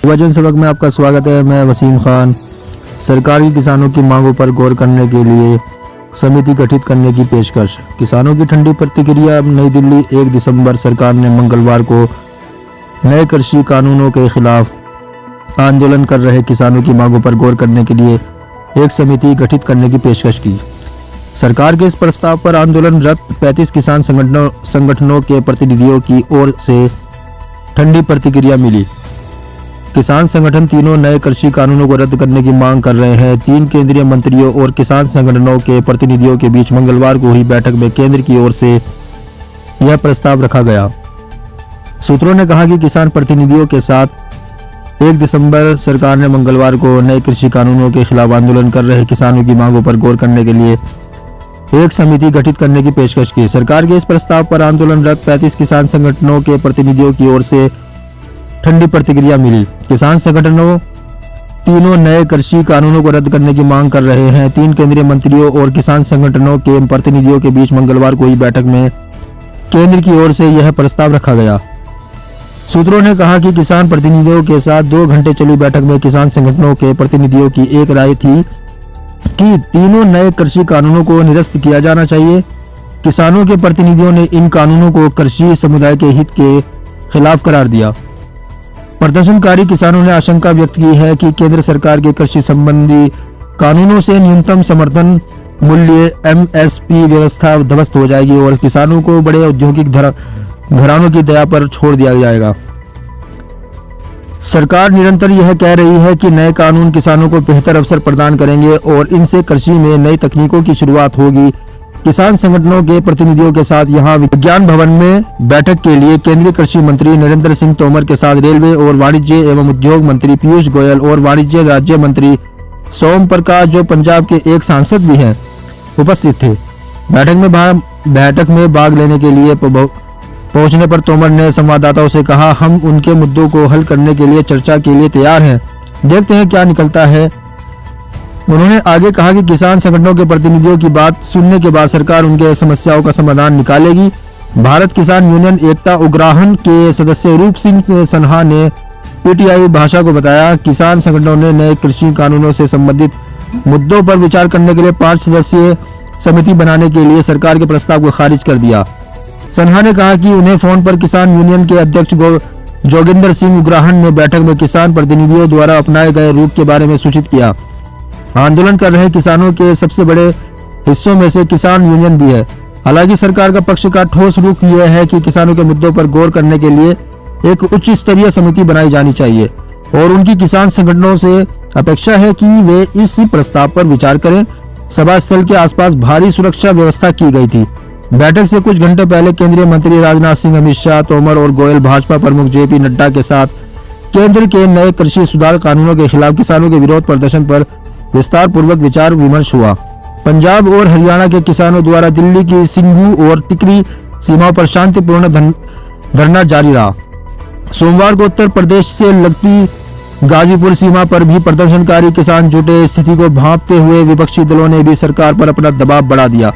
युवा जनसेवक में आपका स्वागत है। मैं वसीम खान। सरकार की किसानों की मांगों पर गौर करने के लिए समिति गठित करने की पेशकश। किसानों की ठंडी प्रतिक्रिया। नई दिल्ली, 1 दिसंबर। सरकार ने मंगलवार को नए कृषि कानूनों के खिलाफ आंदोलन कर रहे किसानों की मांगों पर गौर करने के लिए एक समिति गठित करने की पेशकश की। सरकार के इस प्रस्ताव पर आंदोलनरत 35 किसान संगठनों के प्रतिनिधियों की ओर से ठंडी प्रतिक्रिया मिली। किसान संगठन तीनों नए कृषि कानूनों को रद्द करने की मांग कर रहे हैं। 3 केंद्रीय मंत्रियों और किसान संगठनों के प्रतिनिधियों के बीच मंगलवार को हुई बैठक में केंद्र की ओर से यह प्रस्ताव रखा गया। सूत्रों ने कहा कि किसान प्रतिनिधियों के साथ 1 दिसंबर सरकार ने मंगलवार को नए कृषि कानूनों के खिलाफ आंदोलन कर रहे किसानों की मांगों पर गौर करने के लिए एक समिति गठित करने की पेशकश की। सरकार के इस प्रस्ताव पर आंदोलनरत 35 किसान संगठनों के प्रतिनिधियों की ओर से ठंडी प्रतिक्रिया मिली। किसान संगठनों तीनों नए कृषि कानूनों को रद्द करने की मांग कर रहे हैं। 3 केंद्रीय मंत्रियों और किसान संगठनों के प्रतिनिधियों के बीच मंगलवार को हुई बैठक में केंद्र की ओर से यह प्रस्ताव रखा गया। सूत्रों ने कहा कि किसान प्रतिनिधियों के साथ 2 घंटे चली बैठक में किसान संगठनों के प्रतिनिधियों की एक राय थी कि तीनों नए कृषि कानूनों को निरस्त किया जाना चाहिए। किसानों के प्रतिनिधियों ने इन कानूनों को कृषि समुदाय के हित के खिलाफ करार दिया। प्रदर्शनकारी किसानों ने आशंका व्यक्त की है कि केंद्र सरकार के कृषि संबंधी कानूनों से न्यूनतम समर्थन मूल्य MSP व्यवस्था ध्वस्त हो जाएगी और किसानों को बड़े औद्योगिक घरानों की दया पर छोड़ दिया जाएगा। सरकार निरंतर यह कह रही है कि नए कानून किसानों को बेहतर अवसर प्रदान करेंगे और इनसे कृषि में नई तकनीकों की शुरुआत होगी। किसान संगठनों के प्रतिनिधियों के साथ यहां विज्ञान भवन में बैठक के लिए केंद्रीय कृषि मंत्री नरेंद्र सिंह तोमर के साथ रेलवे और वाणिज्य एवं उद्योग मंत्री पीयूष गोयल और वाणिज्य राज्य मंत्री सोम प्रकाश, जो पंजाब के एक सांसद भी हैं, उपस्थित थे। बैठक में भाग लेने के लिए पहुंचने पर तोमर ने संवाददाताओं से कहा, हम उनके मुद्दों को हल करने के लिए चर्चा के लिए तैयार हैं। देखते हैं क्या निकलता है। उन्होंने आगे कहा कि किसान संगठनों के प्रतिनिधियों की बात सुनने के बाद सरकार उनके समस्याओं का समाधान निकालेगी। भारत किसान यूनियन एकता उग्राहन के सदस्य रूप सिंह सन्हा ने PTI भाषा को बताया, किसान संगठनों ने नए कृषि कानूनों से संबंधित मुद्दों पर विचार करने के लिए 5 सदस्यीय समिति बनाने के लिए सरकार के प्रस्ताव को खारिज कर दिया। सन्हा ने कहा कि उन्हें फोन पर किसान यूनियन के अध्यक्ष जोगिंदर सिंह उग्राहन ने बैठक में किसान प्रतिनिधियों द्वारा अपनाए गए रूप के बारे में सूचित किया। आंदोलन कर रहे किसानों के सबसे बड़े हिस्सों में से किसान यूनियन भी है। हालांकि सरकार का पक्ष का ठोस रुख यह है कि किसानों के मुद्दों पर गौर करने के लिए एक उच्च स्तरीय समिति बनाई जानी चाहिए और उनकी किसान संगठनों से अपेक्षा है कि वे इस प्रस्ताव पर विचार करें। सभा स्थल के आसपास भारी सुरक्षा व्यवस्था की गई थी। बैठक से कुछ घंटे पहले केंद्रीय मंत्री राजनाथ सिंह, अमित शाह, तोमर और गोयल भाजपा प्रमुख JP नड्डा के साथ केंद्र के नए कृषि सुधार कानूनों के खिलाफ किसानों के विरोध प्रदर्शन पर विस्तार पूर्वक विचार विमर्श हुआ। पंजाब और हरियाणा के किसानों द्वारा दिल्ली की सिंघू और टिकरी सीमाओं पर शांतिपूर्ण धरना जारी रहा। सोमवार को उत्तर प्रदेश से लगती गाजीपुर सीमा पर भी प्रदर्शनकारी किसान जुटे। स्थिति को भांपते हुए विपक्षी दलों ने भी सरकार पर अपना दबाव बढ़ा दिया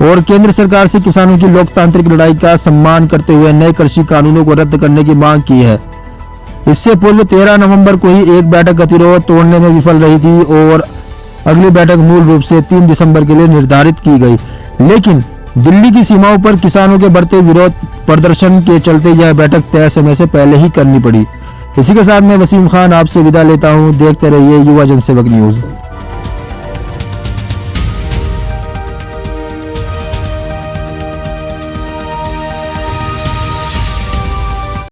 और केंद्र सरकार से किसानों की लोकतांत्रिक लड़ाई का सम्मान करते हुए नए कृषि कानूनों को रद्द करने की मांग की है। इससे पूर्व 13 नवंबर को ही एक बैठक गतिरोध तोड़ने में विफल रही थी और अगली बैठक मूल रूप से 3 दिसंबर के लिए निर्धारित की गई, लेकिन दिल्ली की सीमाओं पर किसानों के बढ़ते विरोध प्रदर्शन के चलते यह बैठक तय समय से पहले ही करनी पड़ी। इसी के साथ मैं वसीम खान आपसे विदा लेता हूं। देखते रहिए युवा जनसेवक न्यूज।